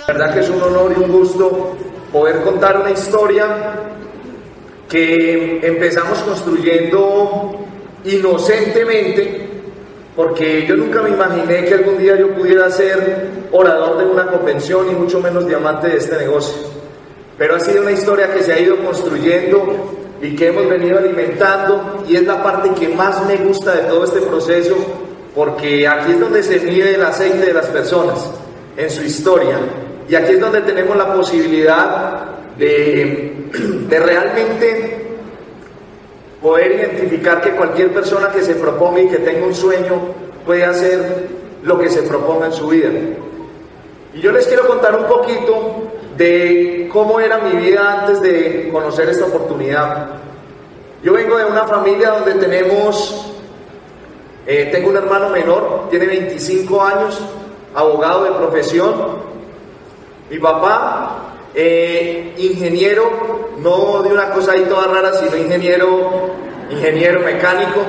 La verdad que es un honor y un gusto poder contar una historia que empezamos construyendo inocentemente, porque yo nunca me imaginé que algún día yo pudiera ser orador de una convención y mucho menos diamante de este negocio. Pero ha sido una historia que se ha ido construyendo y que hemos venido alimentando, y es la parte que más me gusta de todo este proceso, porque aquí es donde se mide el aceite de las personas, en su historia, y aquí es donde tenemos la posibilidad de realmente poder identificar que cualquier persona que se proponga y que tenga un sueño puede hacer lo que se proponga en su vida. Y yo les quiero contar un poquito de cómo era mi vida antes de conocer esta oportunidad. Yo vengo de una familia donde tengo un hermano menor, tiene 25 años, abogado de profesión. Mi papá, ingeniero, no de una cosa ahí toda rara, sino ingeniero mecánico.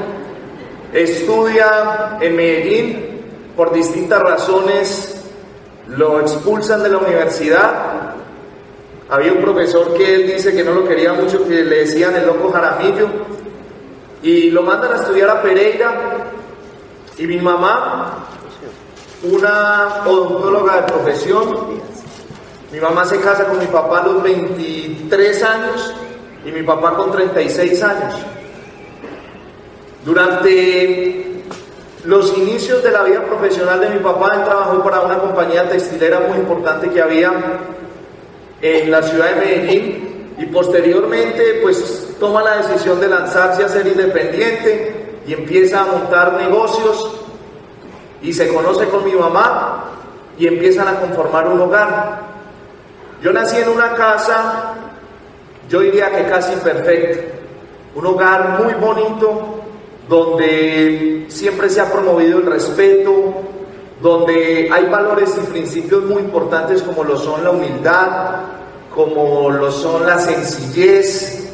Estudia en Medellín, por distintas razones lo expulsan de la universidad. Había un profesor que él dice que no lo quería mucho, que le decían el loco Jaramillo, y lo mandan a estudiar a Pereira. Y mi mamá, una odontóloga de profesión, mi mamá se casa con mi papá a los 23 años y mi papá con 36 años. Durante los inicios de la vida profesional de mi papá, él trabajó para una compañía textilera muy importante que había en la ciudad de Medellín, y posteriormente pues toma la decisión de lanzarse a ser independiente y empieza a montar negocios, y se conoce con mi mamá y empiezan a conformar un hogar. Yo nací en una casa, yo diría que casi perfecta, un hogar muy bonito, donde siempre se ha promovido el respeto, donde hay valores y principios muy importantes como lo son la humildad, como lo son la sencillez,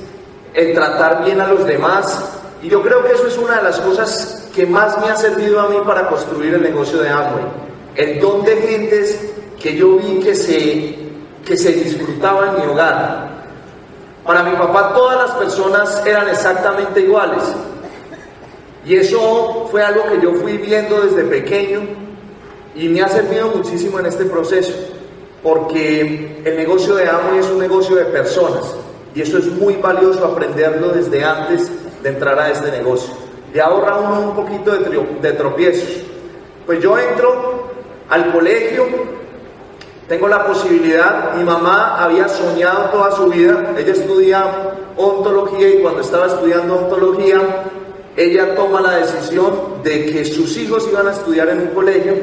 el tratar bien a los demás. Y yo creo que eso es una de las cosas que más me ha servido a mí para construir el negocio de Amway. El don de gentes que yo vi que se disfrutaba en mi hogar. Para mi papá todas las personas eran exactamente iguales. Y eso fue algo que yo fui viendo desde pequeño y me ha servido muchísimo en este proceso, porque el negocio de Amway es un negocio de personas, y eso es muy valioso aprenderlo desde antes de entrar a este negocio. Le ahorra a uno un poquito de tropiezos. Pues yo entro al colegio, tengo la posibilidad, mi mamá había soñado toda su vida, ella estudia odontología, y cuando estaba estudiando odontología, ella toma la decisión de que sus hijos iban a estudiar en un colegio,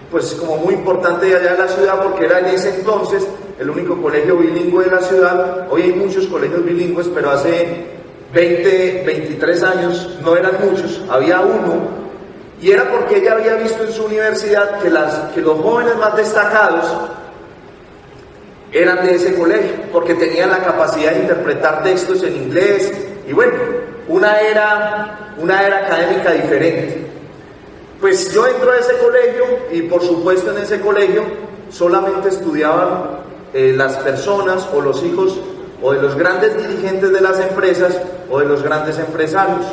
pues como muy importante de allá de la ciudad, porque era en ese entonces el único colegio bilingüe de la ciudad. Hoy hay muchos colegios bilingües, pero hace 23 años no eran muchos, había uno, y era porque ella había visto en su universidad que los jóvenes más destacados eran de ese colegio, porque tenían la capacidad de interpretar textos en inglés, y bueno, una era académica diferente. Pues yo entro a ese colegio, y por supuesto en ese colegio solamente estudiaban las personas o los hijos o de los grandes dirigentes de las empresas o de los grandes empresarios.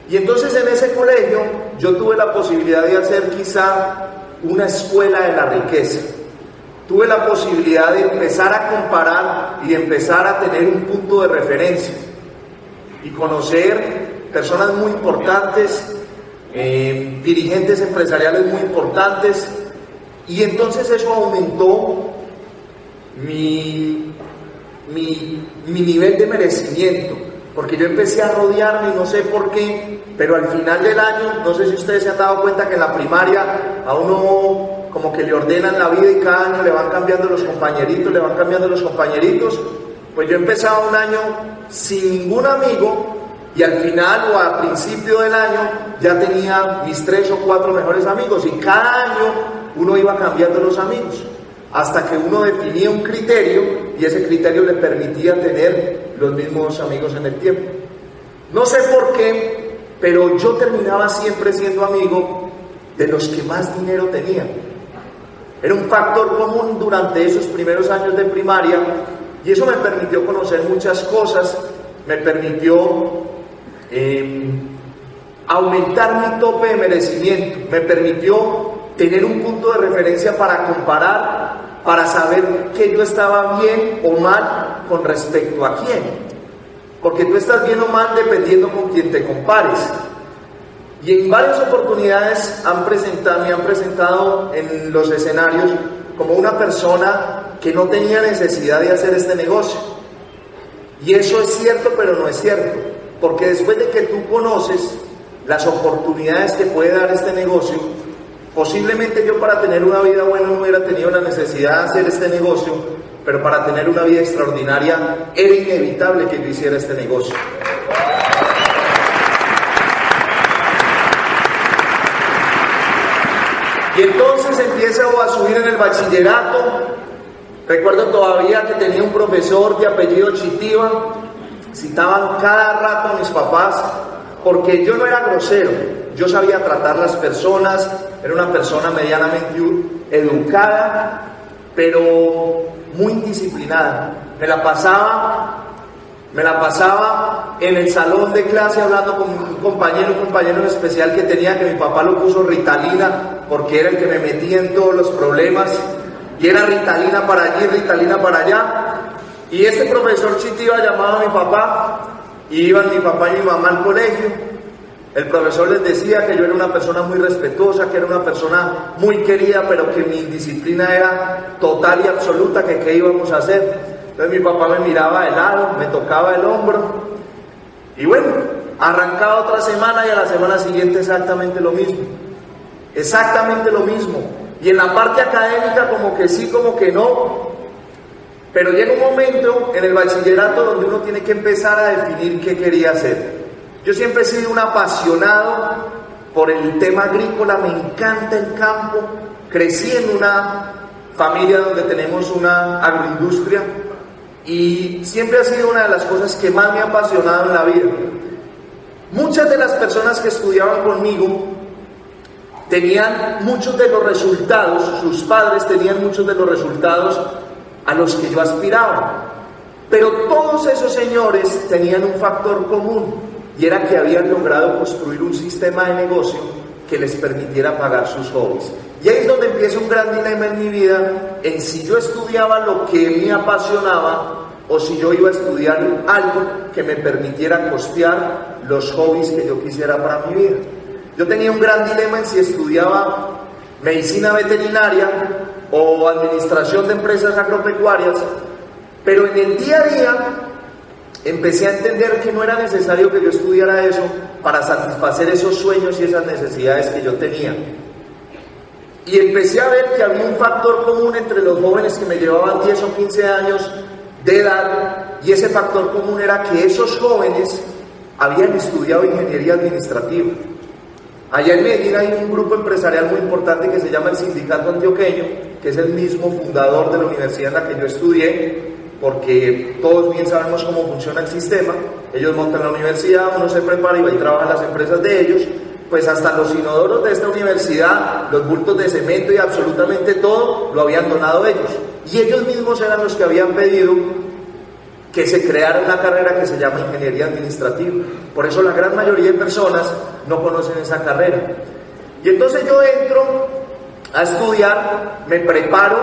Y entonces en ese colegio yo tuve la posibilidad de hacer quizá una escuela de la riqueza. Tuve la posibilidad de empezar a comparar y de empezar a tener un punto de referencia y conocer personas muy importantes, dirigentes empresariales muy importantes, y entonces eso aumentó mi nivel de merecimiento, porque yo empecé a rodearme, no sé por qué, pero al final del año, no sé si ustedes se han dado cuenta que en la primaria a uno como que le ordenan la vida, y cada año le van cambiando los compañeritos, pues yo empezaba un año sin ningún amigo, y al final o a principio del año ya tenía mis 3 o 4 mejores amigos, y cada año uno iba cambiando los amigos, hasta que uno definía un criterio, y ese criterio le permitía tener los mismos amigos en el tiempo. No sé por qué, pero yo terminaba siempre siendo amigo de los que más dinero tenían. Era un factor común durante esos primeros años de primaria y eso me permitió conocer muchas cosas, me permitió aumentar mi tope de merecimiento, me permitió tener un punto de referencia para comparar, para saber que yo estaba bien o mal con respecto a quién. Porque tú estás bien o mal dependiendo con quién te compares. Y en varias oportunidades me han presentado en los escenarios como una persona que no tenía necesidad de hacer este negocio. Y eso es cierto, pero no es cierto. Porque después de que tú conoces las oportunidades que puede dar este negocio, posiblemente yo para tener una vida buena no hubiera tenido la necesidad de hacer este negocio, pero para tener una vida extraordinaria era inevitable que yo hiciera este negocio. Y entonces empiezo a subir en el bachillerato. Recuerdo todavía que tenía un profesor de apellido Chitiva, citaban cada rato a mis papás, porque yo no era grosero, yo sabía tratar las personas, era una persona medianamente educada, pero muy disciplinada. Me la pasaba en el salón de clase hablando con un compañero especial que tenía, que mi papá lo puso Ritalina, porque era el que me metía en todos los problemas, y era Ritalina para allí, Ritalina para allá. Y este profesor Chitiva llamaba a mi papá, y iban mi papá y mi mamá al colegio. El profesor les decía que yo era una persona muy respetuosa, que era una persona muy querida, pero que mi indisciplina era total y absoluta, que qué íbamos a hacer. Entonces mi papá me miraba de lado, me tocaba el hombro, y bueno, arrancaba otra semana y a la semana siguiente exactamente lo mismo. Exactamente lo mismo. Y en la parte académica como que sí, como que no. Pero llega un momento en el bachillerato donde uno tiene que empezar a definir qué quería hacer. Yo siempre he sido un apasionado por el tema agrícola, me encanta el campo. Crecí en una familia donde tenemos una agroindustria y siempre ha sido una de las cosas que más me ha apasionado en la vida. Muchas de las personas que estudiaban conmigo tenían muchos de los resultados, sus padres tenían muchos de los resultados a los que yo aspiraba. Pero todos esos señores tenían un factor común, y era que habían logrado construir un sistema de negocio que les permitiera pagar sus hobbies. Y ahí es donde empieza un gran dilema en mi vida, en si yo estudiaba lo que me apasionaba o si yo iba a estudiar algo que me permitiera costear los hobbies que yo quisiera para mi vida. Yo tenía un gran dilema en si estudiaba medicina veterinaria o administración de empresas agropecuarias, pero en el día a día empecé a entender que no era necesario que yo estudiara eso para satisfacer esos sueños y esas necesidades que yo tenía. Y empecé a ver que había un factor común entre los jóvenes que me llevaban 10 o 15 años de edad, y ese factor común era que esos jóvenes habían estudiado ingeniería administrativa. Allá en Medellín hay un grupo empresarial muy importante que se llama el Sindicato Antioqueño, que es el mismo fundador de la universidad en la que yo estudié, porque todos bien sabemos cómo funciona el sistema. Ellos montan la universidad, uno se prepara y va y trabaja en las empresas de ellos. Pues hasta los inodoros de esta universidad, los bultos de cemento y absolutamente todo lo habían donado ellos, y ellos mismos eran los que habían pedido que se creara una carrera que se llama ingeniería administrativa. Por eso la gran mayoría de personas no conocen esa carrera. Y entonces yo entro a estudiar, me preparo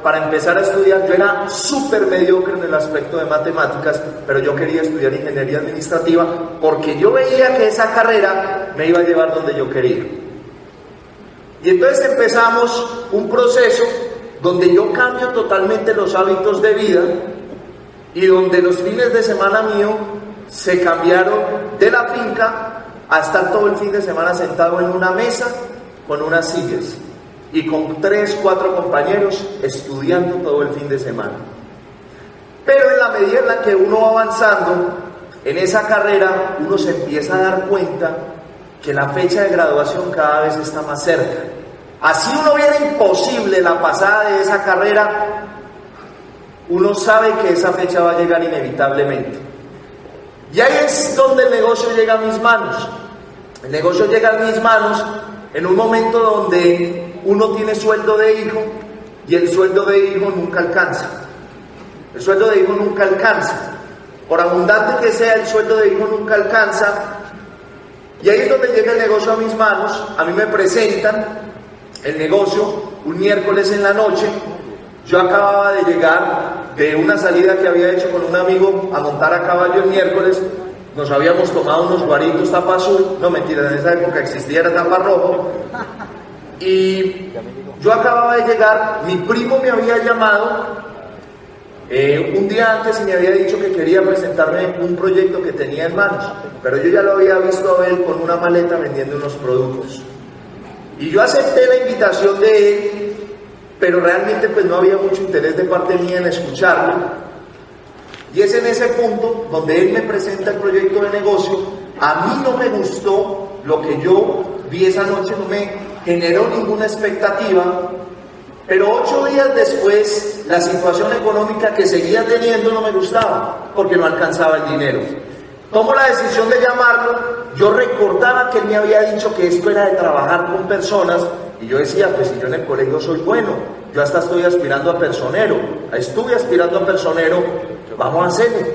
para empezar a estudiar. Yo era súper mediocre en el aspecto de matemáticas, pero yo quería estudiar ingeniería administrativa porque yo veía que esa carrera me iba a llevar donde yo quería. Y entonces empezamos un proceso donde yo cambio totalmente los hábitos de vida y donde los fines de semana mío se cambiaron de la finca a estar todo el fin de semana sentado en una mesa con unas sillas y con 3, 4 compañeros estudiando todo el fin de semana. Pero en la medida en la que uno va avanzando en esa carrera, uno se empieza a dar cuenta que la fecha de graduación cada vez está más cerca. Así uno viera imposible la pasada de esa carrera, uno sabe que esa fecha va a llegar inevitablemente. Y ahí es donde el negocio llega a mis manos. El negocio llega a mis manos en un momento donde uno tiene sueldo de hijo, y el sueldo de hijo nunca alcanza. El sueldo de hijo nunca alcanza. Por abundante que sea, el sueldo de hijo nunca alcanza. Y ahí es donde llega el negocio a mis manos. A mí me presentan el negocio un miércoles en la noche. Yo acababa de llegar de una salida que había hecho con un amigo a montar a caballo el miércoles. Nos habíamos tomado unos guaritos tapa azul. No, mentira, en esa época existía, era tapa rojo. Y yo acababa de llegar, mi primo me había llamado un día antes y me había dicho que quería presentarme un proyecto que tenía en manos, pero yo ya lo había visto a él con una maleta vendiendo unos productos. Y yo acepté la invitación de él, pero realmente pues no había mucho interés de parte mía en escucharlo. Y es en ese punto donde él me presenta el proyecto de negocio. A mí no me gustó lo que yo vi esa noche, no me generó ninguna expectativa. Pero 8 días después, la situación económica que seguía teniendo no me gustaba, porque no alcanzaba el dinero. Tomo la decisión de llamarlo. Yo recordaba que él me había dicho que esto era de trabajar con personas, y yo decía, pues si yo en el colegio soy bueno, yo hasta estoy aspirando a personero, estuve aspirando a personero, vamos a hacerlo.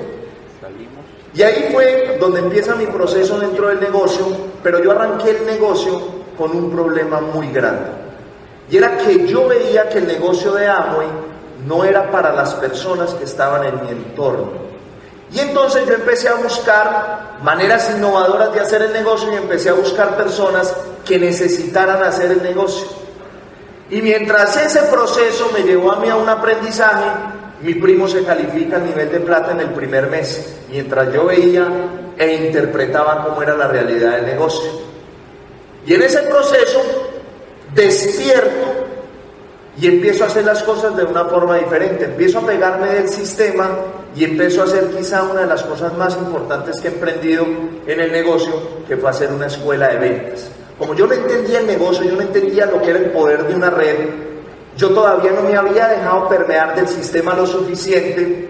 Y ahí fue donde empieza mi proceso dentro del negocio, pero yo arranqué el negocio con un problema muy grande. Y era que yo veía que el negocio de Amway no era para las personas que estaban en mi entorno. Y entonces yo empecé a buscar maneras innovadoras de hacer el negocio y empecé a buscar personas que necesitaran hacer el negocio. Y mientras ese proceso me llevó a mí a un aprendizaje, mi primo se califica a nivel de plata en el primer mes, mientras yo veía e interpretaba cómo era la realidad del negocio. Y en ese proceso despierto y empiezo a hacer las cosas de una forma diferente, empiezo a pegarme del sistema y empiezo a hacer quizá una de las cosas más importantes que he emprendido en el negocio, que fue hacer una escuela de ventas. Como yo no entendía el negocio, yo no entendía lo que era el poder de una red, yo todavía no me había dejado permear del sistema lo suficiente,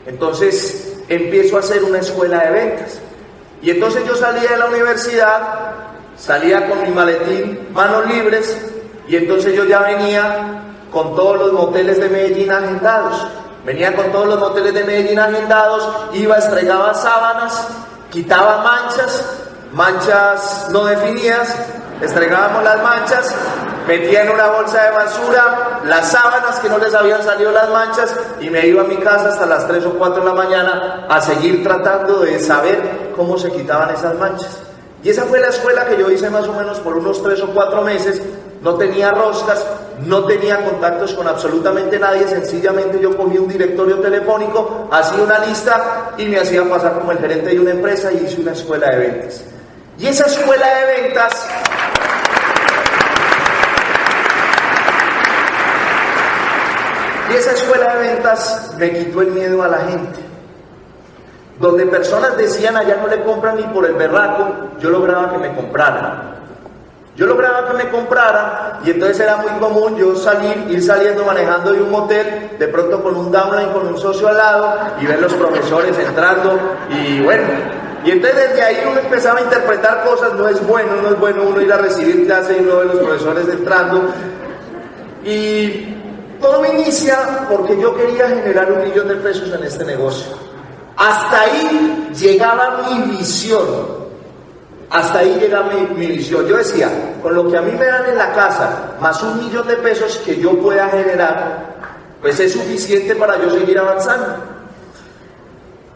entonces empiezo a hacer una escuela de ventas. Y entonces yo salía de la universidad, salía con mi maletín, manos libres, y entonces yo ya venía con todos los moteles de Medellín agendados. Venía con todos los moteles de Medellín agendados, iba, estregaba sábanas, quitaba manchas no definidas, estregábamos las manchas, metía en una bolsa de basura las sábanas que no les habían salido las manchas y me iba a mi casa hasta las 3 o 4 de la mañana a seguir tratando de saber cómo se quitaban esas manchas. Y esa fue la escuela que yo hice más o menos por unos 3 o 4 meses. No tenía roscas, no tenía contactos con absolutamente nadie, sencillamente yo cogí un directorio telefónico, hacía una lista y me hacía pasar como el gerente de una empresa y hice una escuela de ventas. Y esa escuela de ventas me quitó el miedo a la gente. Donde personas decían allá no le compran ni por el berraco, yo lograba que me compraran. Y entonces era muy común yo ir saliendo manejando de un motel, de pronto con un downline, con un socio al lado, y ver los profesores entrando, y bueno, y entonces desde ahí uno empezaba a interpretar cosas. No es bueno uno ir a recibir clase y uno ver los profesores entrando, y todo inicia porque yo quería generar $1 millón de pesos en este negocio. Hasta ahí llegaba mi visión. Yo decía, con lo que a mí me dan en la casa, más $1 millón de pesos que yo pueda generar, pues es suficiente para yo seguir avanzando.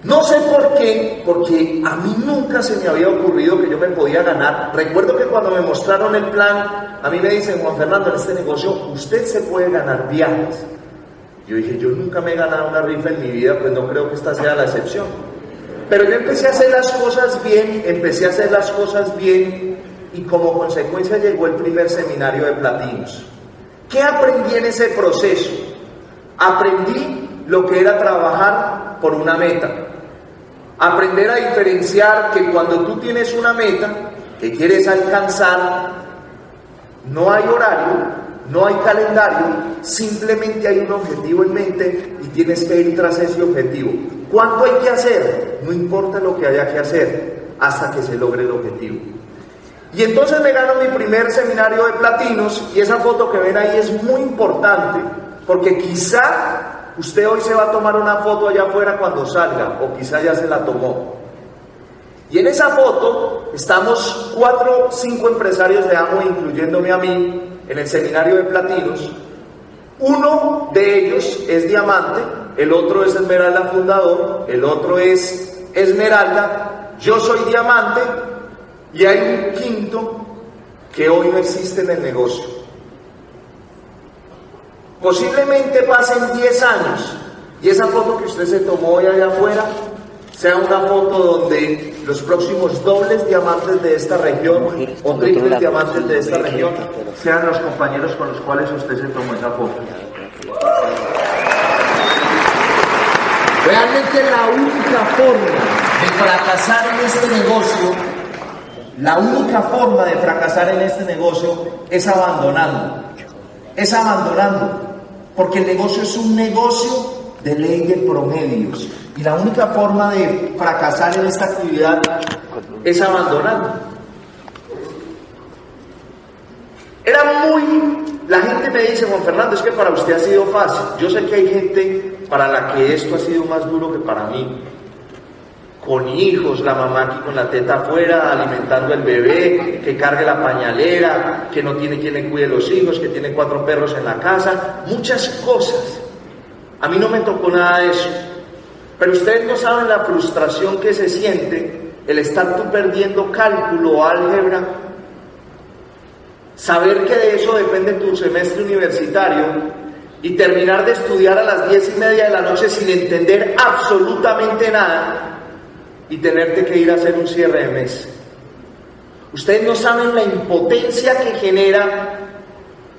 No sé por qué, porque a mí nunca se me había ocurrido que yo me podía ganar. Recuerdo que cuando me mostraron el plan, a mí me dicen, Juan Fernando, en este negocio usted se puede ganar viajes. Yo dije, yo nunca me he ganado una rifa en mi vida, pues no creo que esta sea la excepción. Pero yo empecé a hacer las cosas bien, y como consecuencia llegó el primer seminario de platinos. ¿Qué aprendí en ese proceso? Aprendí lo que era trabajar por una meta. Aprender a diferenciar que cuando tú tienes una meta que quieres alcanzar, no hay horario, no hay calendario, simplemente hay un objetivo en mente y tienes que ir tras ese objetivo. ¿Cuánto hay que hacer? No importa lo que haya que hacer hasta que se logre el objetivo. Y entonces me gano mi primer seminario de platinos, y esa foto que ven ahí es muy importante, porque quizá usted hoy se va a tomar una foto allá afuera cuando salga, o quizá ya se la tomó. Y en esa foto estamos 4 o 5 empresarios de Amway, incluyéndome a mí, en el seminario de platinos. Uno de ellos es diamante, el otro es Esmeralda fundador, el otro es Esmeralda, yo soy diamante, y hay un quinto que hoy no existe en el negocio. Posiblemente pasen 10 años y esa foto que usted se tomó hoy allá afuera sea una foto donde los próximos dobles diamantes de esta región o triples diamantes de esta región sean los compañeros con los cuales usted se tomó esa foto. Realmente la única forma de fracasar en este negocio, la única forma de fracasar en este negocio es abandonando, porque el negocio es un negocio de ley de promedios, y la única forma de fracasar en esta actividad es abandonando. La gente me dice: Juan Fernando, es que para usted ha sido fácil. Yo sé que hay gente para la que esto ha sido más duro que para mí. Con hijos, la mamá aquí con la teta afuera, alimentando el bebé, que cargue la pañalera, que no tiene quien le cuide los hijos, que tiene 4 perros en la casa, muchas cosas. A mí no me tocó nada de eso. Pero ustedes no saben la frustración que se siente el estar tú perdiendo cálculo o álgebra, saber que de eso depende tu semestre universitario y terminar de estudiar a las 10:30 de la noche sin entender absolutamente nada y tenerte que ir a hacer un cierre de mes. Ustedes no saben la impotencia que genera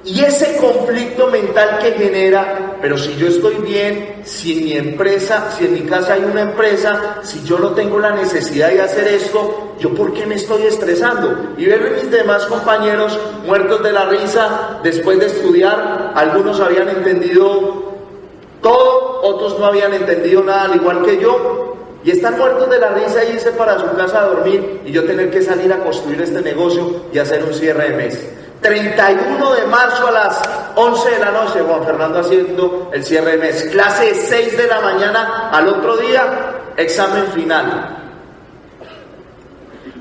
y ese conflicto mental que genera. Pero si yo estoy bien, si en mi empresa, si en mi casa hay una empresa, si yo no tengo la necesidad de hacer esto, ¿yo por qué me estoy estresando? Y ver a mis demás compañeros muertos de la risa después de estudiar. Algunos habían entendido todo, otros no habían entendido nada, al igual que yo, y están muertos de la risa y irse para su casa a dormir, y yo tener que salir a construir este negocio y hacer un cierre de mes. 31 de marzo a las 11 de la noche, Juan Fernando haciendo el cierre de mes. Clase de 6 de la mañana al otro día, examen final.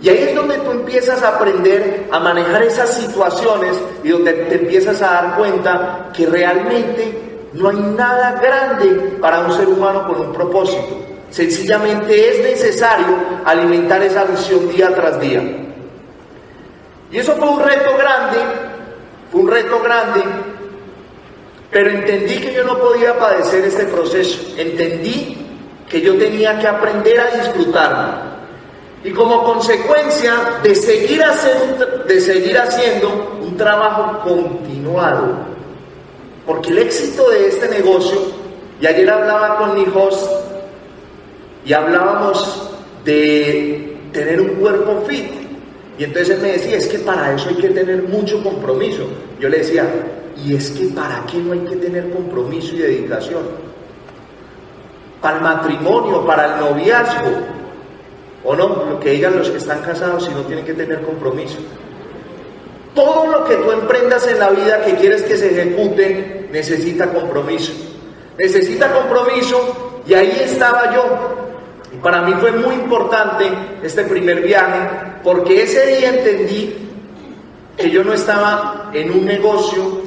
Y ahí es donde tú empiezas a aprender a manejar esas situaciones y donde te empiezas a dar cuenta que realmente no hay nada grande para un ser humano con un propósito. Sencillamente es necesario alimentar esa visión día tras día. Y eso fue un reto grande, pero entendí que yo no podía padecer este proceso. Entendí que yo tenía que aprender a disfrutarlo. Y como consecuencia de seguir haciendo un trabajo continuado. Porque el éxito de este negocio, y ayer hablaba con mi host, y hablábamos de tener un cuerpo fit. Y entonces él me decía: es que para eso hay que tener mucho compromiso. Yo le decía: ¿y es que para qué no hay que tener compromiso y dedicación? Para el matrimonio, para el noviazgo, o no, lo que digan los que están casados, si no tienen que tener compromiso. Todo lo que tú emprendas en la vida que quieres que se ejecute, necesita compromiso. Necesita compromiso, y ahí estaba yo. Y para mí fue muy importante este primer viaje, porque ese día entendí que yo no estaba en un negocio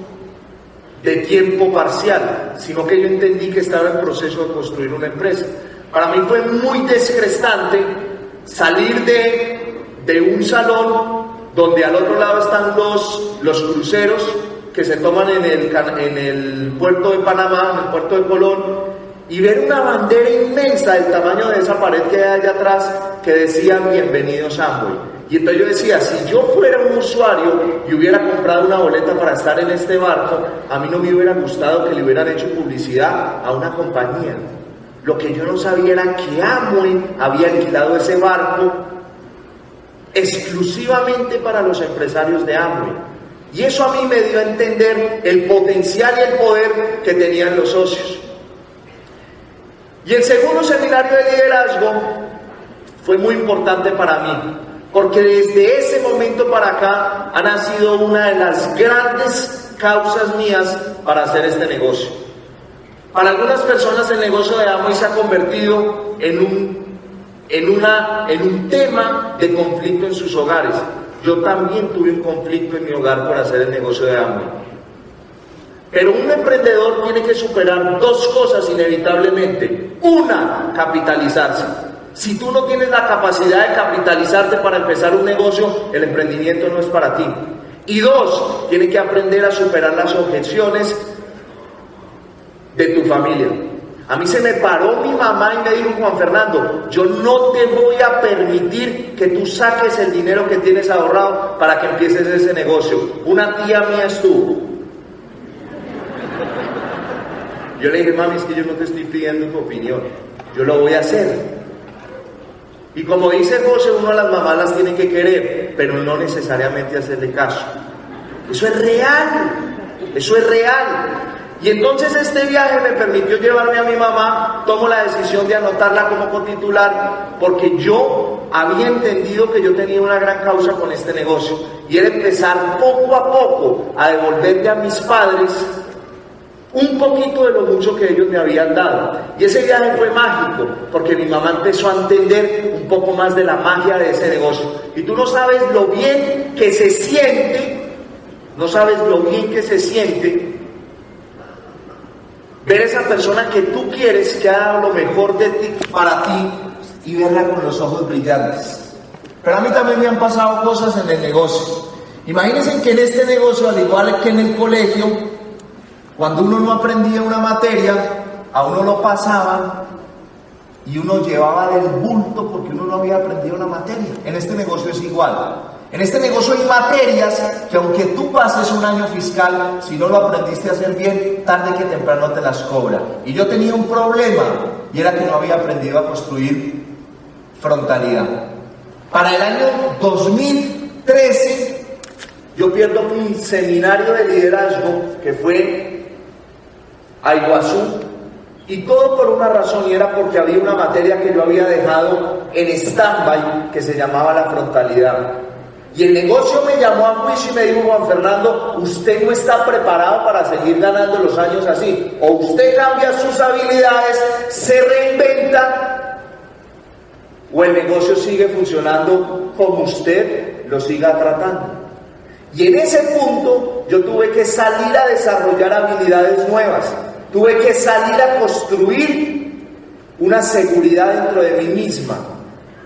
de tiempo parcial, sino que yo entendí que estaba en proceso de construir una empresa. Para mí fue muy desgastante salir de un salón donde al otro lado están los cruceros que se toman en el puerto de Panamá, en el puerto de Colón, y ver una bandera inmensa del tamaño de esa pared que hay allá atrás que decía: bienvenidos a Amway. Y entonces yo decía: si yo fuera un usuario y hubiera comprado una boleta para estar en este barco, a mí no me hubiera gustado que le hubieran hecho publicidad a una compañía. Lo que yo no sabía era que Amway había alquilado ese barco exclusivamente para los empresarios de Amway. Y eso a mí me dio a entender el potencial y el poder que tenían los socios. Y el segundo seminario de liderazgo fue muy importante para mí, porque desde ese momento para acá ha nacido una de las grandes causas mías para hacer este negocio. Para algunas personas el negocio de Amway se ha convertido en un tema de conflicto en sus hogares. Yo también tuve un conflicto en mi hogar por hacer el negocio de Amway. Pero un emprendedor tiene que superar dos cosas inevitablemente. Una, capitalizarse. Si tú no tienes la capacidad de capitalizarte para empezar un negocio, el emprendimiento no es para ti. Y dos, tiene que aprender a superar las objeciones de tu familia. A mí se me paró mi mamá y me dijo: Juan Fernando, yo no te voy a permitir que tú saques el dinero que tienes ahorrado para que empieces ese negocio. Una tía mía estuvo. Yo le dije: mami, es que yo no te estoy pidiendo tu opinión, yo lo voy a hacer. Y como dice José, uno a las mamás las tiene que querer, pero no necesariamente hacerle caso. Eso es real, eso es real. Y entonces este viaje me permitió llevarme a mi mamá. Tomo la decisión de anotarla como cotitular, porque yo había entendido que yo tenía una gran causa con este negocio, y era empezar poco a poco a devolverle a mis padres un poquito de lo mucho que ellos me habían dado. Y ese viaje fue mágico, porque mi mamá empezó a entender un poco más de la magia de ese negocio. Y tú no sabes lo bien que se siente, no sabes lo bien que se siente ver esa persona que tú quieres, que ha dado lo mejor de ti para ti, y verla con los ojos brillantes. Pero a mí también me han pasado cosas en el negocio. Imagínense que en este negocio, al igual que en el colegio, cuando uno no aprendía una materia, a uno lo pasaban y uno llevaba del bulto porque uno no había aprendido una materia. En este negocio es igual. En este negocio hay materias que, aunque tú pases un año fiscal, si no lo aprendiste a hacer bien, tarde que temprano te las cobra. Y yo tenía un problema, y era que no había aprendido a construir frontalidad. Para el año 2013, yo pierdo mi seminario de liderazgo, que fue a Iguazú, y todo por una razón, y era porque había una materia que yo había dejado en stand-by que se llamaba la frontalidad. Y el negocio me llamó a juicio y me dijo: Juan Fernando, usted no está preparado para seguir ganando los años así. O usted cambia sus habilidades, se reinventa, o el negocio sigue funcionando como usted lo siga tratando. Y en ese punto yo tuve que salir a desarrollar habilidades nuevas. Tuve que salir a construir una seguridad dentro de mí misma.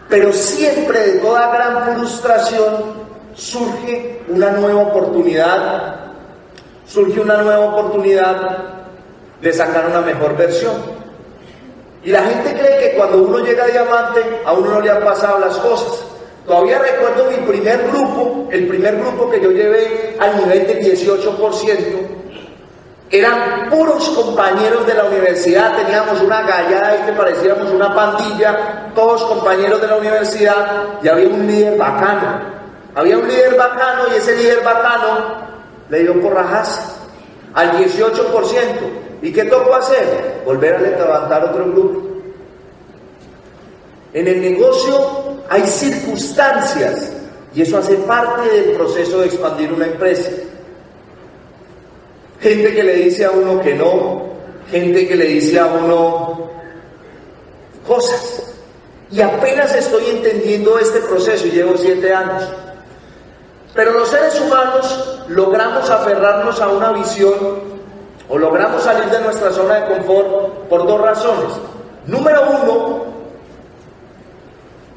Pero siempre, de toda gran frustración, surge una nueva oportunidad. Surge una nueva oportunidad de sacar una mejor versión. Y la gente cree que cuando uno llega a diamante, a uno no le han pasado las cosas. Todavía recuerdo mi primer grupo, el primer grupo que yo llevé al nivel del 18%. Eran puros compañeros de la universidad, teníamos una gallada ahí que parecíamos una pandilla, todos compañeros de la universidad, y había un líder bacano. Había un líder bacano, y ese líder bacano le dio porrajas al 18%. ¿Y qué tocó hacer? Volver a levantar otro grupo. En el negocio hay circunstancias, y eso hace parte del proceso de expandir una empresa. Gente que le dice a uno que no, gente que le dice a uno cosas. Y apenas estoy entendiendo este proceso, y llevo 7 años. Pero los seres humanos logramos aferrarnos a una visión, o logramos salir de nuestra zona de confort por 2 razones. Número 1,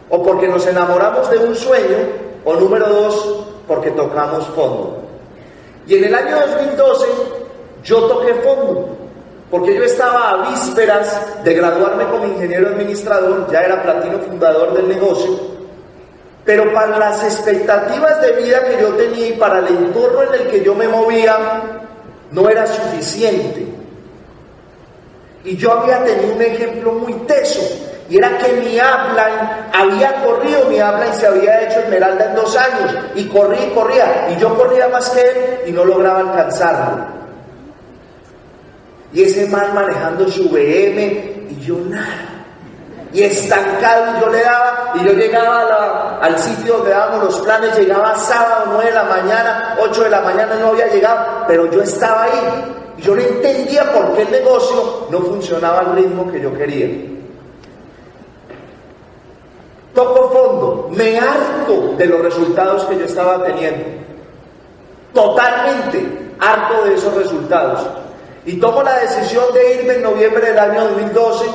o porque nos enamoramos de un sueño, o número 2, porque tocamos fondo. Y en el año 2012 yo toqué fondo, porque yo estaba a vísperas de graduarme como ingeniero administrador, ya era platino fundador del negocio, pero para las expectativas de vida que yo tenía y para el entorno en el que yo me movía, no era suficiente. Y yo había tenido un ejemplo muy teso, y era que mi upline había corrido, mi upline se había hecho esmeralda en 2 años, y corría, y yo corría más que él, y no lograba alcanzarlo. Y ese man manejando su BM, y yo nada, y estancado, y yo le daba, y yo llegaba al sitio donde dábamos los planes, llegaba sábado 9 de la mañana, 8 de la mañana, no había llegado, pero yo estaba ahí. Y yo no entendía por qué el negocio no funcionaba al ritmo que yo quería. Toco fondo, me harto de los resultados que yo estaba teniendo. Totalmente harto de esos resultados. Y tomo la decisión de irme en noviembre del año 2012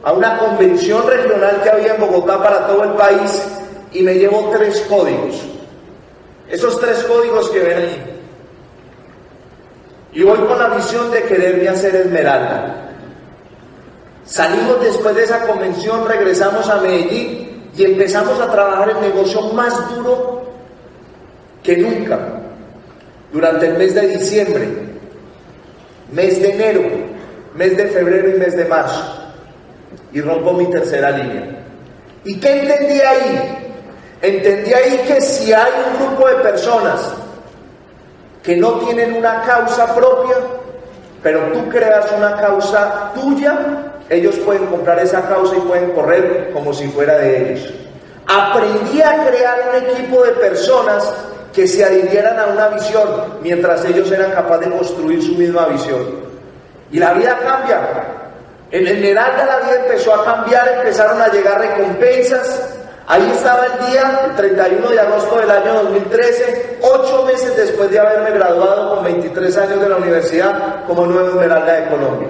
a una convención regional que había en Bogotá para todo el país y me llevo 3 códigos. Esos 3 códigos que ven ahí. Y voy con la visión de quererme hacer esmeralda. Salimos después de esa convención, regresamos a Medellín y empezamos a trabajar el negocio más duro que nunca. Durante el mes de diciembre, mes de enero, mes de febrero y mes de marzo. Y rompo mi tercera línea. ¿Y qué entendí ahí? Entendí ahí que si hay un grupo de personas que no tienen una causa propia, pero tú creas una causa tuya, ellos pueden comprar esa causa y pueden correr como si fuera de ellos. Aprendí a crear un equipo de personas que se adhirieran a una visión, mientras ellos eran capaces de construir su misma visión. Y la vida cambia. En Esmeralda la vida empezó a cambiar, empezaron a llegar recompensas. Ahí estaba el día, el 31 de agosto del año 2013, 8 meses después de haberme graduado con 23 años de la universidad como nuevo Esmeralda de Colombia.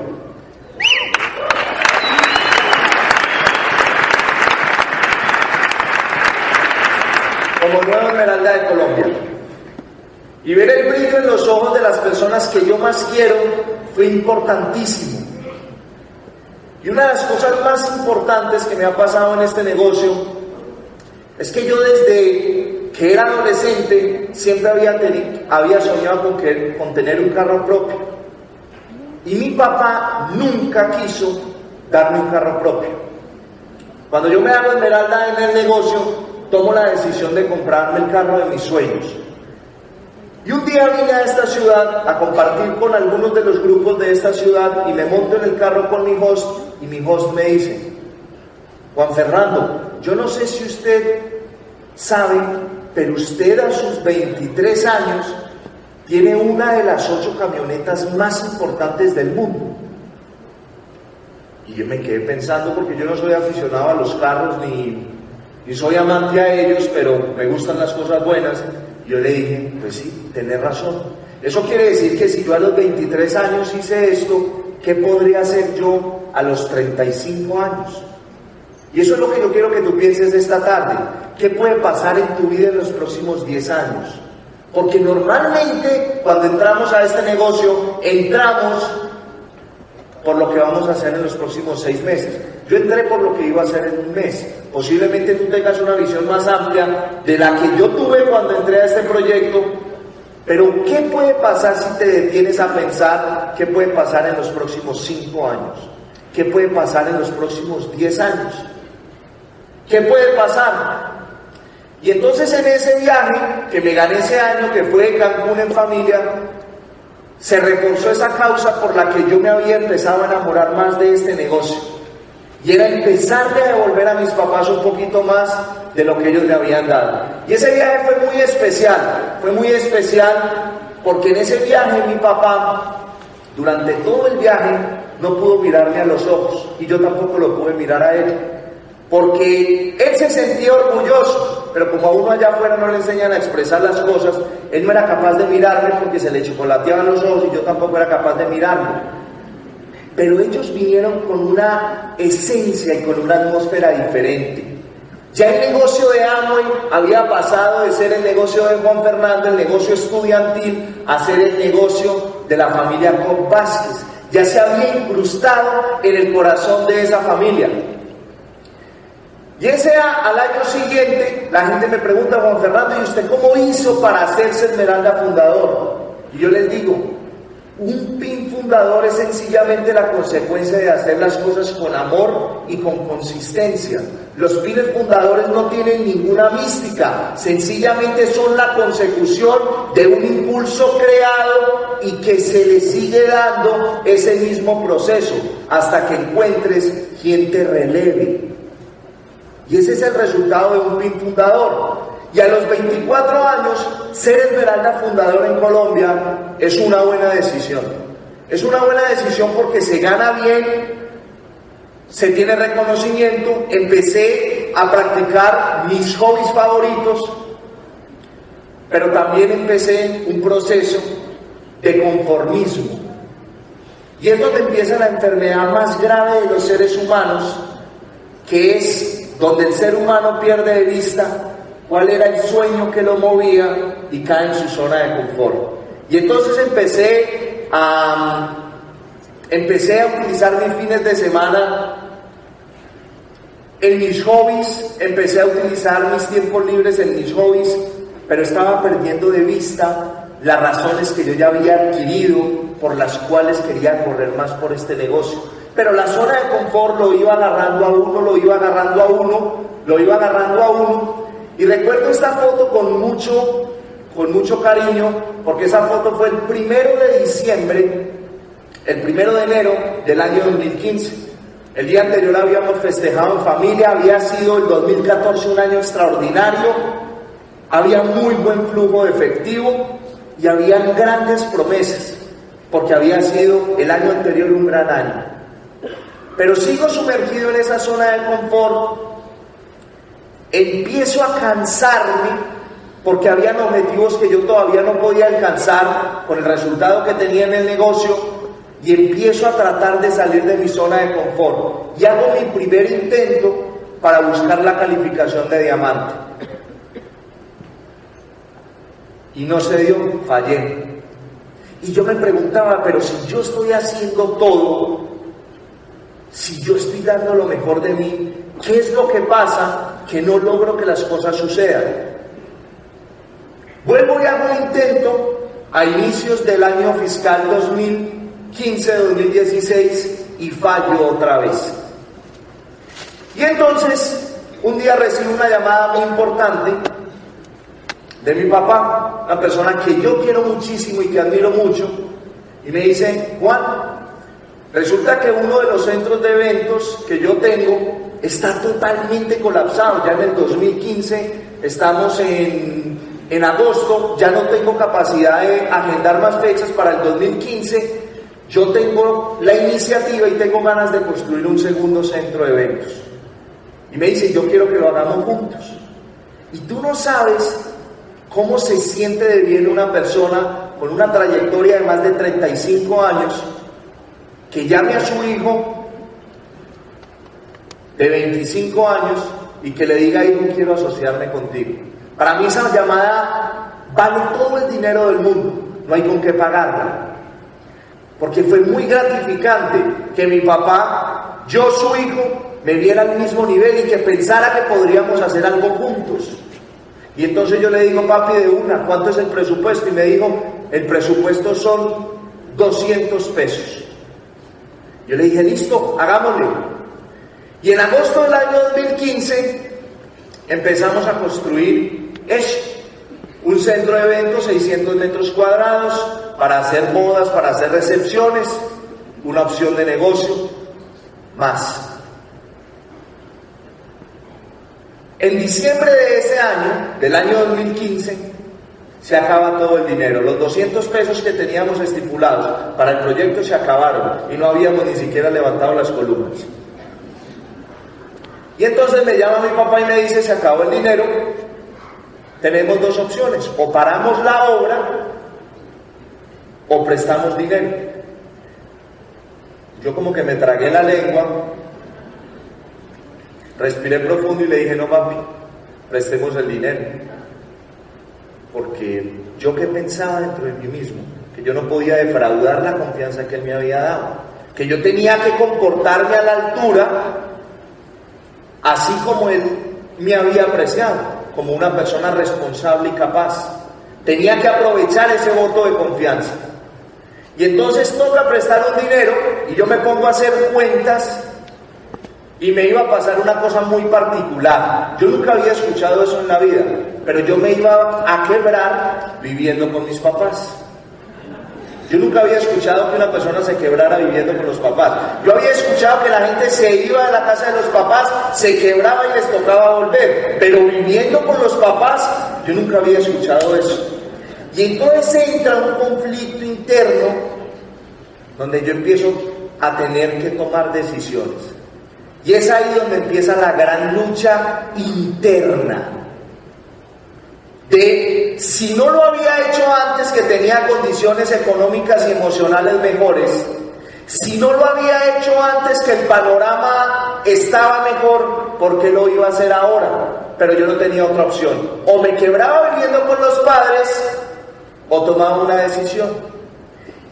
Como nuevo Esmeralda de Colombia. Y ver el brillo en los ojos de las personas que yo más quiero fue importantísimo. Y una de las cosas más importantes que me ha pasado en este negocio es que yo desde que era adolescente siempre había soñado con tener un carro propio. Y mi papá nunca quiso darme un carro propio. Cuando yo me hago esmeralda en el negocio, tomo la decisión de comprarme el carro de mis sueños. Y un día vine a esta ciudad a compartir con algunos de los grupos de esta ciudad y me monto en el carro con mi host y mi host me dice: Juan Fernando, yo no sé si usted sabe, pero usted a sus 23 años tiene una de las 8 camionetas más importantes del mundo. Y yo me quedé pensando, porque yo no soy aficionado a los carros ni soy amante a ellos, pero me gustan las cosas buenas. Y yo le dije, pues sí, tenés razón. Eso quiere decir que si yo a los 23 años hice esto, ¿qué podría hacer yo a los 35 años? Y eso es lo que yo quiero que tú pienses esta tarde. ¿Qué puede pasar en tu vida en los próximos 10 años? Porque normalmente cuando entramos a este negocio, entramos por lo que vamos a hacer en los próximos 6 meses. Yo entré por lo que iba a hacer en un mes. Posiblemente tú tengas una visión más amplia de la que yo tuve cuando entré a este proyecto. Pero ¿qué puede pasar si te detienes a pensar qué puede pasar en los próximos 5 años? ¿Qué puede pasar en los próximos 10 años? ¿Qué puede pasar? Y entonces en ese viaje que me gané ese año, que fue de Cancún en familia, se reforzó esa causa por la que yo me había empezado a enamorar más de este negocio. Y era empezarle a devolver a mis papás un poquito más de lo que ellos me habían dado. Y ese viaje fue muy especial porque en ese viaje mi papá, durante todo el viaje, no pudo mirarme a los ojos y yo tampoco lo pude mirar a él. Porque él se sentía orgulloso, pero como a uno allá afuera no le enseñan a expresar las cosas, él no era capaz de mirarme porque se le chocolateaban los ojos y yo tampoco era capaz de mirarme. Pero ellos vinieron con una esencia y con una atmósfera diferente. Ya el negocio de Amway había pasado de ser el negocio de Juan Fernando, el negocio estudiantil, a ser el negocio de la familia Koch Vázquez. Ya se había incrustado en el corazón de esa familia. Y al año siguiente, la gente me pregunta: Juan Fernando, ¿y usted cómo hizo para hacerse Esmeralda fundador? Y yo les digo, un PIN fundador es sencillamente la consecuencia de hacer las cosas con amor y con consistencia. Los pines fundadores no tienen ninguna mística, sencillamente son la consecución de un impulso creado y que se le sigue dando ese mismo proceso hasta que encuentres quien te releve. Y ese es el resultado de un PIN fundador. Y a los 24 años, ser Esmeralda fundador en Colombia es una buena decisión. Es una buena decisión porque se gana bien, se tiene reconocimiento. Empecé a practicar mis hobbies favoritos, pero también empecé un proceso de conformismo. Y es donde empieza la enfermedad más grave de los seres humanos, que es donde el ser humano pierde de vista cuál era el sueño que lo movía y cae en su zona de confort. Y entonces empecé a utilizar mis fines de semana en mis hobbies, empecé a utilizar mis tiempos libres en mis hobbies, pero estaba perdiendo de vista las razones que yo ya había adquirido por las cuales quería correr más por este negocio. Pero la zona de confort lo iba agarrando a uno, y recuerdo esta foto con mucho cariño, porque esa foto fue el 1 de diciembre, el 1 de enero del año 2015. El día anterior habíamos festejado en familia, había sido el 2014 un año extraordinario, había muy buen flujo de efectivo y habían grandes promesas, porque había sido el año anterior un gran año. Pero sigo sumergido en esa zona de confort, empiezo a cansarme, porque habían objetivos que yo todavía no podía alcanzar con el resultado que tenía en el negocio, y empiezo a tratar de salir de mi zona de confort, y hago mi primer intento para buscar la calificación de diamante. Y no se dio, fallé. Y yo me preguntaba, pero si yo estoy haciendo todo, si yo estoy dando lo mejor de mí, ¿qué es lo que pasa que no logro que las cosas sucedan? Vuelvo y hago un intento a inicios del año fiscal 2015-2016 y fallo otra vez. Y entonces, un día recibo una llamada muy importante de mi papá, una persona que yo quiero muchísimo y que admiro mucho, y me dice: Juan, resulta que uno de los centros de eventos que yo tengo está totalmente colapsado. Ya en el 2015, estamos en agosto, ya no tengo capacidad de agendar más fechas para el 2015. Yo tengo la iniciativa y tengo ganas de construir un segundo centro de eventos. Y me dice: yo quiero que lo hagamos juntos. Y tú no sabes cómo se siente de bien una persona con una trayectoria de más de 35 años que llame a su hijo de 25 años y que le diga: hijo, quiero asociarme contigo. Para mí esa llamada vale todo el dinero del mundo, no hay con qué pagarla, porque fue muy gratificante que mi papá, yo su hijo, me viera al mismo nivel y que pensara que podríamos hacer algo juntos. Y entonces yo le digo: papi, de una, ¿cuánto es el presupuesto? Y me dijo: el presupuesto son 200 pesos. Yo le dije: listo, hagámosle. Y en agosto del año 2015 empezamos a construir un centro de eventos, 600 metros cuadrados, para hacer bodas, para hacer recepciones, una opción de negocio más. En diciembre de ese año, del año 2015, se acaba todo el dinero. Los 200 pesos que teníamos estipulados para el proyecto se acabaron y no habíamos ni siquiera levantado las columnas. Y entonces me llama mi papá y me dice: se acabó el dinero, tenemos dos opciones, o paramos la obra o prestamos dinero. Yo como que me tragué la lengua, respiré profundo y le dije: no, papi, prestemos el dinero. Porque yo que pensaba dentro de mí mismo, que yo no podía defraudar la confianza que él me había dado, que yo tenía que comportarme a la altura, así como él me había apreciado, como una persona responsable y capaz. Tenía que aprovechar ese voto de confianza. Y entonces toca prestar un dinero y yo me pongo a hacer cuentas y me iba a pasar una cosa muy particular. Yo nunca había escuchado eso en la vida, pero yo me iba a quebrar viviendo con mis papás. Yo nunca había escuchado que una persona se quebrara viviendo con los papás. Yo había escuchado que la gente se iba de la casa de los papás, se quebraba y les tocaba volver. Pero viviendo con los papás, yo nunca había escuchado eso. Y entonces entra un conflicto interno donde yo empiezo a tener que tomar decisiones. Y es ahí donde empieza la gran lucha interna. De si no lo había hecho antes, que tenía condiciones económicas y emocionales mejores, si no lo había hecho antes, que el panorama estaba mejor, ¿por qué lo iba a hacer ahora? Pero yo no tenía otra opción. O me quebraba viviendo con los padres, o tomaba una decisión.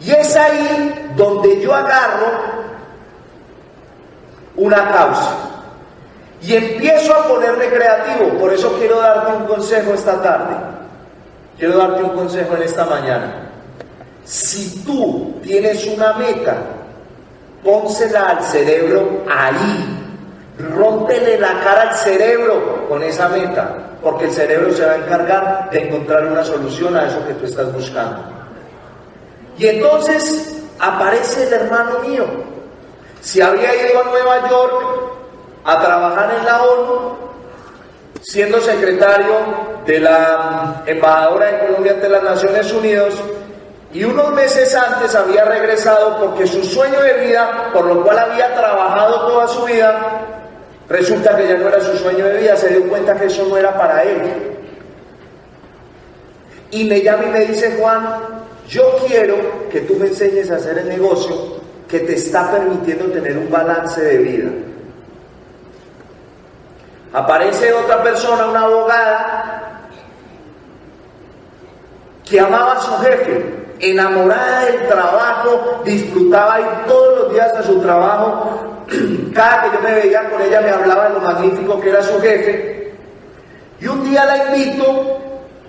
Y es ahí donde yo agarro una causa y empiezo a ponerme creativo. Por eso quiero darte un consejo esta tarde. Quiero darte un consejo en esta mañana. Si tú tienes una meta, pónsela al cerebro ahí. Rómpele la cara al cerebro con esa meta, porque el cerebro se va a encargar de encontrar una solución a eso que tú estás buscando. Y entonces aparece el hermano mío. Si había ido a Nueva York a trabajar en la ONU, siendo secretario de la embajadora de Colombia ante las Naciones Unidas, y unos meses antes había regresado porque su sueño de vida, por lo cual había trabajado toda su vida, resulta que ya no era su sueño de vida, se dio cuenta que eso no era para él. Y me llama y me dice: Juan, yo quiero que tú me enseñes a hacer el negocio que te está permitiendo tener un balance de vida. Aparece otra persona, una abogada, que amaba a su jefe, enamorada del trabajo, disfrutaba ir todos los días a su trabajo. Cada que yo me veía con ella me hablaba de lo magnífico que era su jefe. Y un día la invito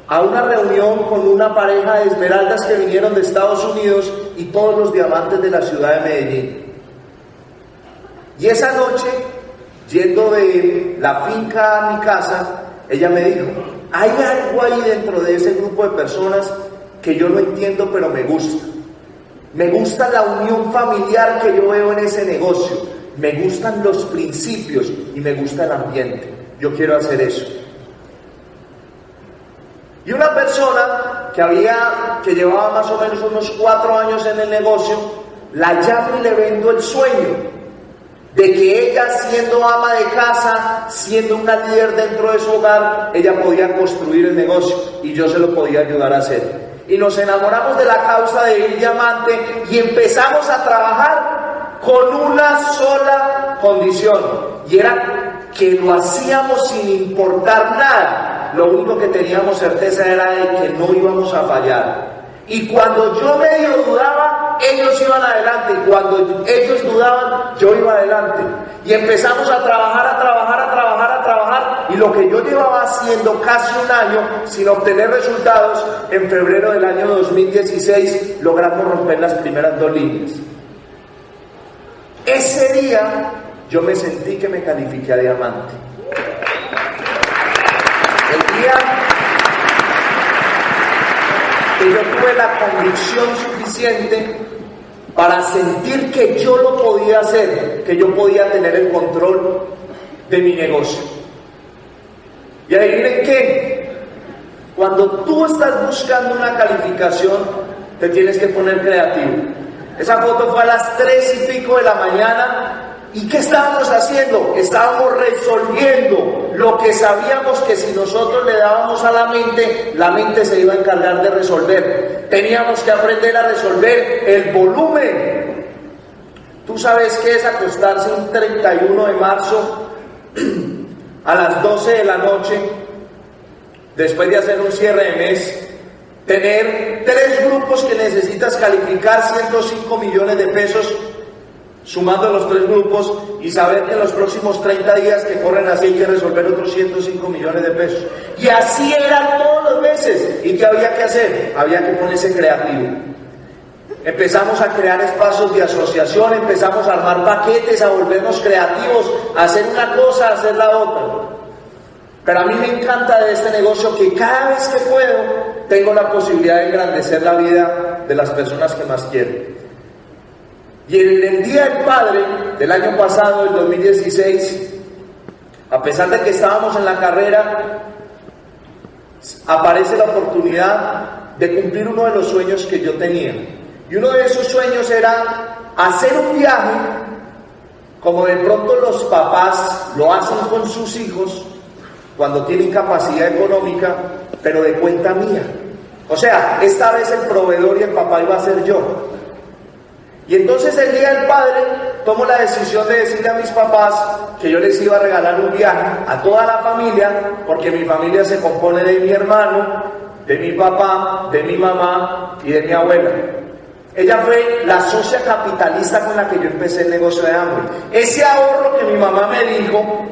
a una reunión con una pareja de esmeraldas que vinieron de Estados Unidos y todos los diamantes de la ciudad de Medellín. Y esa noche, yendo de la finca a mi casa, ella me dijo: hay algo ahí dentro de ese grupo de personas que yo no entiendo, pero me gusta. Me gusta la unión familiar que yo veo en ese negocio. Me gustan los principios y me gusta el ambiente. Yo quiero hacer eso. Y una persona que llevaba más o menos unos 4 años en el negocio, la llamo y le vendo el sueño de que ella, siendo ama de casa, siendo una líder dentro de su hogar, ella podía construir el negocio y yo se lo podía ayudar a hacer. Y nos enamoramos de la causa de Ir Diamante y empezamos a trabajar con una sola condición, y era que lo hacíamos sin importar nada. Lo único que teníamos certeza era de que no íbamos a fallar. Y cuando yo medio dudaba, ellos iban adelante, y cuando ellos dudaban, yo iba adelante. Y empezamos a trabajar, y lo que yo llevaba haciendo casi un año sin obtener resultados, en febrero del año 2016 logramos romper las primeras 2 líneas. Ese día yo me sentí que me califiqué a diamante. El día que yo tuve la convicción suficiente para sentir que yo lo podía hacer, que yo podía tener el control de mi negocio. Y adivinen qué, cuando tú estás buscando una calificación, te tienes que poner creativo. Esa foto fue a las 3 y pico de la mañana. ¿Y qué estábamos haciendo? Estábamos resolviendo lo que sabíamos que si nosotros le dábamos a la mente se iba a encargar de resolver. Teníamos que aprender a resolver el volumen. ¿Tú sabes qué es acostarse un 31 de marzo a las 12 de la noche, después de hacer un cierre de mes, tener 3 grupos que necesitas calificar 105 millones de pesos, sumando los 3 grupos, y saber que en los próximos 30 días que corren así hay que resolver otros 105 millones de pesos? Y así era todos los meses. ¿Y qué había que hacer? Había que ponerse creativo. Empezamos a crear espacios de asociación, empezamos a armar paquetes, a volvernos creativos, a hacer una cosa, a hacer la otra. Pero a mí me encanta de este negocio que cada vez que puedo tengo la posibilidad de engrandecer la vida de las personas que más quiero. Y en el Día del Padre del año pasado, el 2016, a pesar de que estábamos en la carrera, aparece la oportunidad de cumplir uno de los sueños que yo tenía. Y uno de esos sueños era hacer un viaje, como de pronto los papás lo hacen con sus hijos cuando tienen capacidad económica, pero de cuenta mía. O sea, esta vez el proveedor y el papá iba a ser yo. Y entonces el Día del Padre tomo la decisión de decirle a mis papás que yo les iba a regalar un viaje a toda la familia, porque mi familia se compone de mi hermano, de mi papá, de mi mamá y de mi abuela. Ella fue la socia capitalista con la que yo empecé el negocio de Amway. Ese ahorro que mi mamá me dijo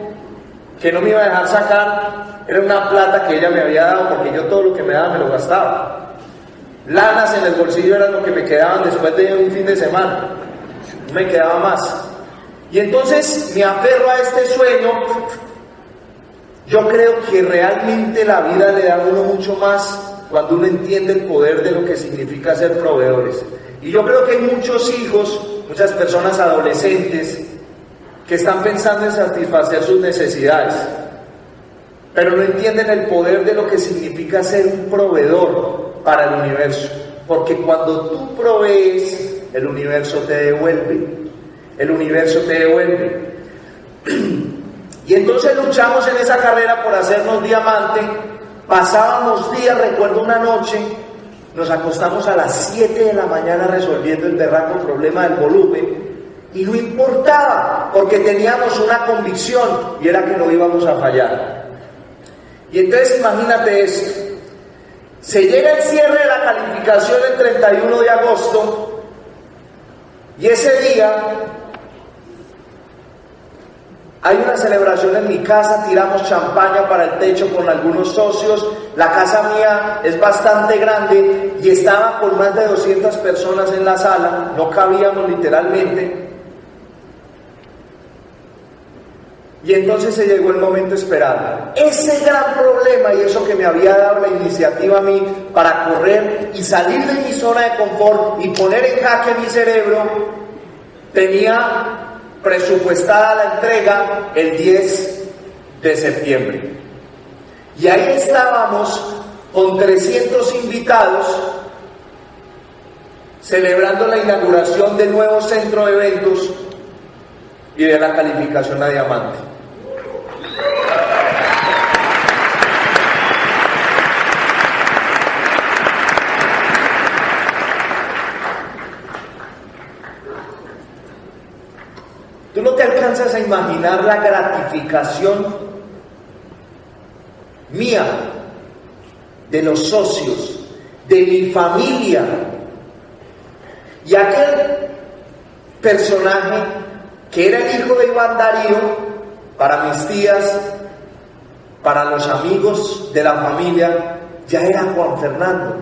que no me iba a dejar sacar era una plata que ella me había dado, porque yo todo lo que me daba me lo gastaba. Lanas en el bolsillo eran lo que me quedaban después de un fin de semana, no me quedaba más. Y entonces me aferro a este sueño. Yo creo que realmente la vida le da a uno mucho más cuando uno entiende el poder de lo que significa ser proveedores. Y yo creo que hay muchos hijos, muchas personas adolescentes que están pensando en satisfacer sus necesidades, pero no entienden el poder de lo que significa ser un proveedor para el universo, porque cuando tú provees, el universo te devuelve, el universo te devuelve. Y entonces luchamos en esa carrera por hacernos diamante. Pasábamos días, recuerdo una noche, nos acostamos a las 7 de la mañana resolviendo el berraco problema del volumen, y no importaba, porque teníamos una convicción, y era que no íbamos a fallar. Y entonces imagínate esto. Se llega el cierre de la calificación el 31 de agosto y ese día hay una celebración en mi casa, tiramos champaña para el techo con algunos socios. La casa mía es bastante grande y estaba con más de 200 personas en la sala, no cabíamos literalmente. Y entonces se llegó el momento esperado. Ese gran problema y eso que me había dado la iniciativa a mí para correr y salir de mi zona de confort y poner en jaque mi cerebro, tenía presupuestada la entrega el 10 de septiembre. Y ahí estábamos con 300 invitados celebrando la inauguración del nuevo centro de eventos y de la calificación a diamante. Tú no te alcanzas a imaginar la gratificación mía, de los socios, de mi familia, y aquel personaje que era el hijo de Iván Darío, para mis tías, para los amigos de la familia, ya era Juan Fernando.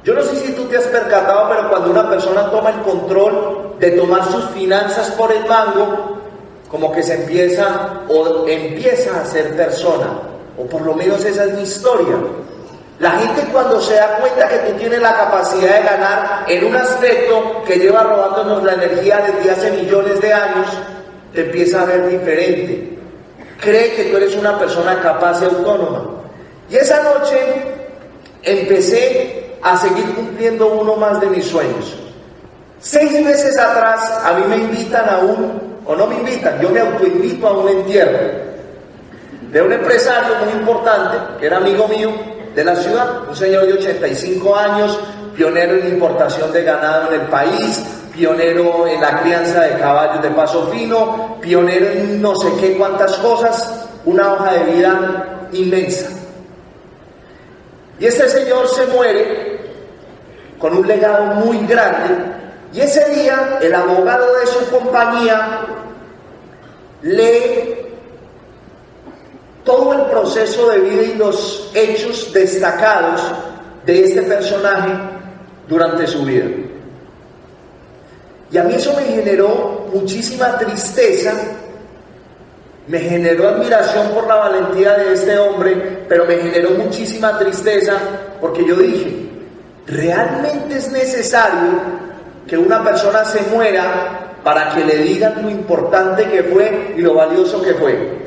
Yo no sé si tú te has percatado, pero cuando una persona toma el control de tomar sus finanzas por el mango, como que se empieza a ser persona, o por lo menos esa es mi historia. La gente cuando se da cuenta que tú tienes la capacidad de ganar en un aspecto que lleva robándonos la energía desde hace millones de años, te empieza a ver diferente. Cree que tú eres una persona capaz y autónoma. Y esa noche empecé a seguir cumpliendo uno más de mis sueños. 6 meses atrás a mí me invitan o no me invitan, yo me autoinvito a un entierro de un empresario muy importante, que era amigo mío de la ciudad, un señor de 85 años, pionero en importación de ganado en el país, pionero en la crianza de caballos de paso fino, pionero en no sé qué cuántas cosas, una hoja de vida inmensa. Y este señor se muere con un legado muy grande, y ese día el abogado de su compañía lee todo el proceso de vida y los hechos destacados de este personaje durante su vida. Y a mí eso me generó muchísima tristeza, me generó admiración por la valentía de este hombre, pero me generó muchísima tristeza porque yo dije, ¿realmente es necesario que una persona se muera para que le digan lo importante que fue y lo valioso que fue?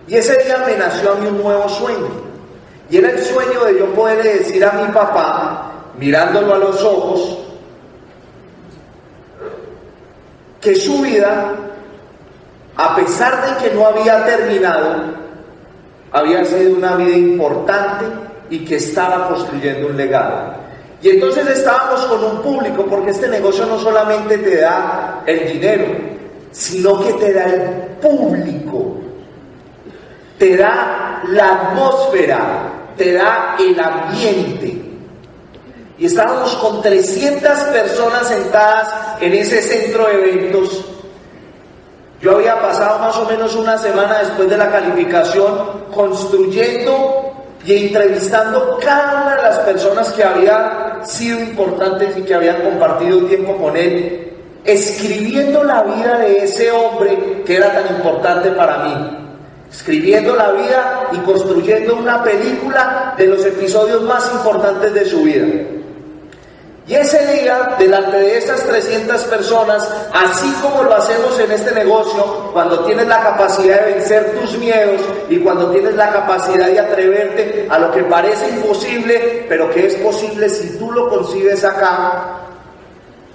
Y ese día me nació a mí un nuevo sueño, y era el sueño de yo poderle decir a mi papá, mirándolo a los ojos, que su vida, a pesar de que no había terminado, había sido una vida importante y que estaba construyendo un legado. Y entonces estábamos con un público, porque este negocio no solamente te da el dinero, sino que te da el público, te da la atmósfera, te da el ambiente. Y estábamos con 300 personas sentadas en ese centro de eventos. Yo había pasado más o menos una semana después de la calificación construyendo y entrevistando cada una de las personas que habían sido importantes y que habían compartido tiempo con él, escribiendo la vida de ese hombre que era tan importante para mí, escribiendo la vida y construyendo una película de los episodios más importantes de su vida. Y ese día, delante de esas 300 personas, así como lo hacemos en este negocio, cuando tienes la capacidad de vencer tus miedos y cuando tienes la capacidad de atreverte a lo que parece imposible, pero que es posible si tú lo concibes acá,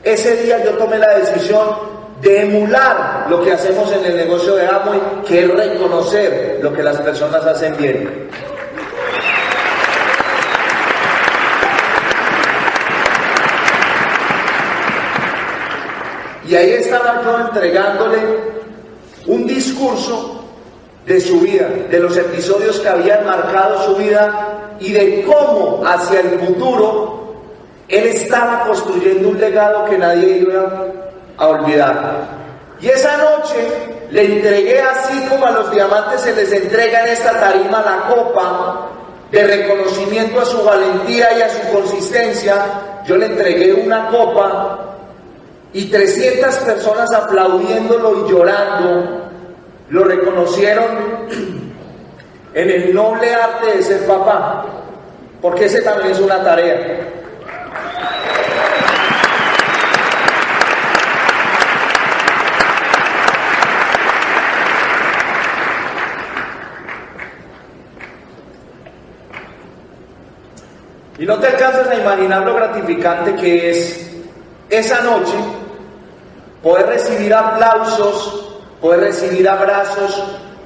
ese día yo tomé la decisión de emular lo que hacemos en el negocio de Amway, que es reconocer lo que las personas hacen bien. Y ahí estaba yo entregándole un discurso de su vida, de los episodios que habían marcado su vida y de cómo hacia el futuro él estaba construyendo un legado que nadie iba a olvidar. Y esa noche le entregué, así como a los diamantes se les entrega en esta tarima la copa de reconocimiento a su valentía y a su consistencia, yo le entregué una copa y 300 personas aplaudiéndolo y llorando lo reconocieron en el noble arte de ser papá, porque ese también es una tarea. Y no te alcanzas a imaginar lo gratificante que es esa noche poder recibir aplausos, poder recibir abrazos,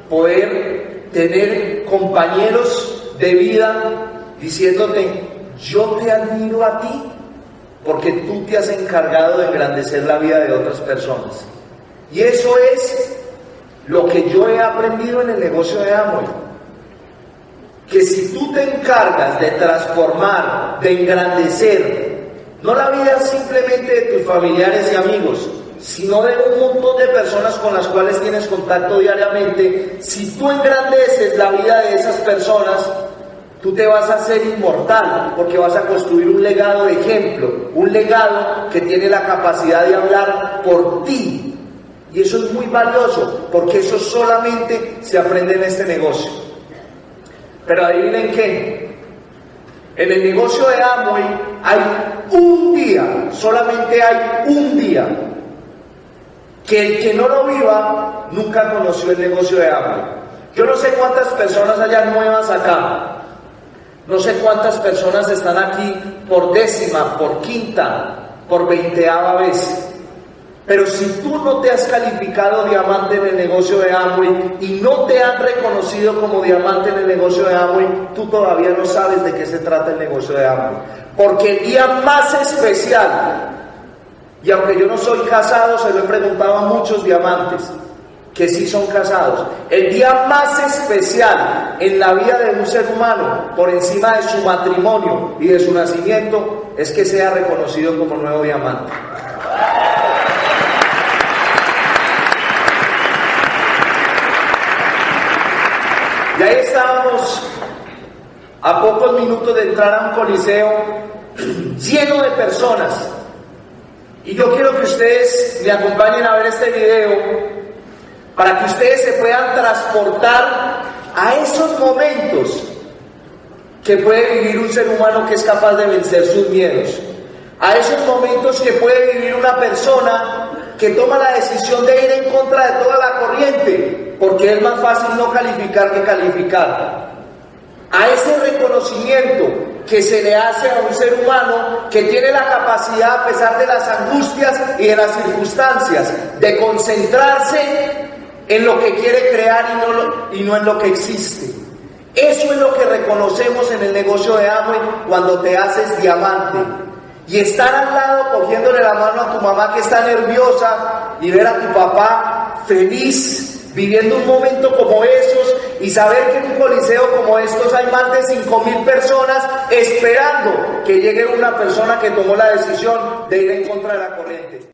poder tener compañeros de vida diciéndote: yo te admiro a ti porque tú te has encargado de engrandecer la vida de otras personas. Y eso es lo que yo he aprendido en el negocio de Amway, que si tú te encargas de transformar, de engrandecer no la vida simplemente de tus familiares y amigos, sino de un montón de personas con las cuales tienes contacto diariamente, si tú engrandeces la vida de esas personas, tú te vas a hacer inmortal, porque vas a construir un legado de ejemplo, un legado que tiene la capacidad de hablar por ti. Y eso es muy valioso, porque eso solamente se aprende en este negocio. Pero adivinen qué, en el negocio de Amway hay un día, solamente hay un día, que el que no lo viva nunca conoció el negocio de Amway. Yo no sé cuántas personas hayan nuevas acá, no sé cuántas personas están aquí por 10ª, por 5ª, por 20ª vez. Pero si tú no te has calificado diamante en el negocio de Amway y no te han reconocido como diamante en el negocio de Amway, tú todavía no sabes de qué se trata el negocio de Amway. Porque el día más especial, y aunque yo no soy casado, se lo he preguntado a muchos diamantes que sí son casados, el día más especial en la vida de un ser humano, por encima de su matrimonio y de su nacimiento, es que sea reconocido como nuevo diamante. Y ahí estábamos a pocos minutos de entrar a un coliseo lleno de personas. Y yo quiero que ustedes me acompañen a ver este video para que ustedes se puedan transportar a esos momentos que puede vivir un ser humano que es capaz de vencer sus miedos, a esos momentos que puede vivir una persona que toma la decisión de ir en contra de toda la corriente, porque es más fácil no calificar que calificar, a ese reconocimiento que se le hace a un ser humano que tiene la capacidad, a pesar de las angustias y de las circunstancias, de concentrarse en lo que quiere crear y no en lo que existe. Eso es lo que reconocemos en el negocio de Amway cuando te haces diamante. Y estar al lado cogiéndole la mano a tu mamá que está nerviosa y ver a tu papá feliz viviendo un momento como esos y saber que en un coliseo como estos hay más de 5.000 personas esperando que llegue una persona que tomó la decisión de ir en contra de la corriente.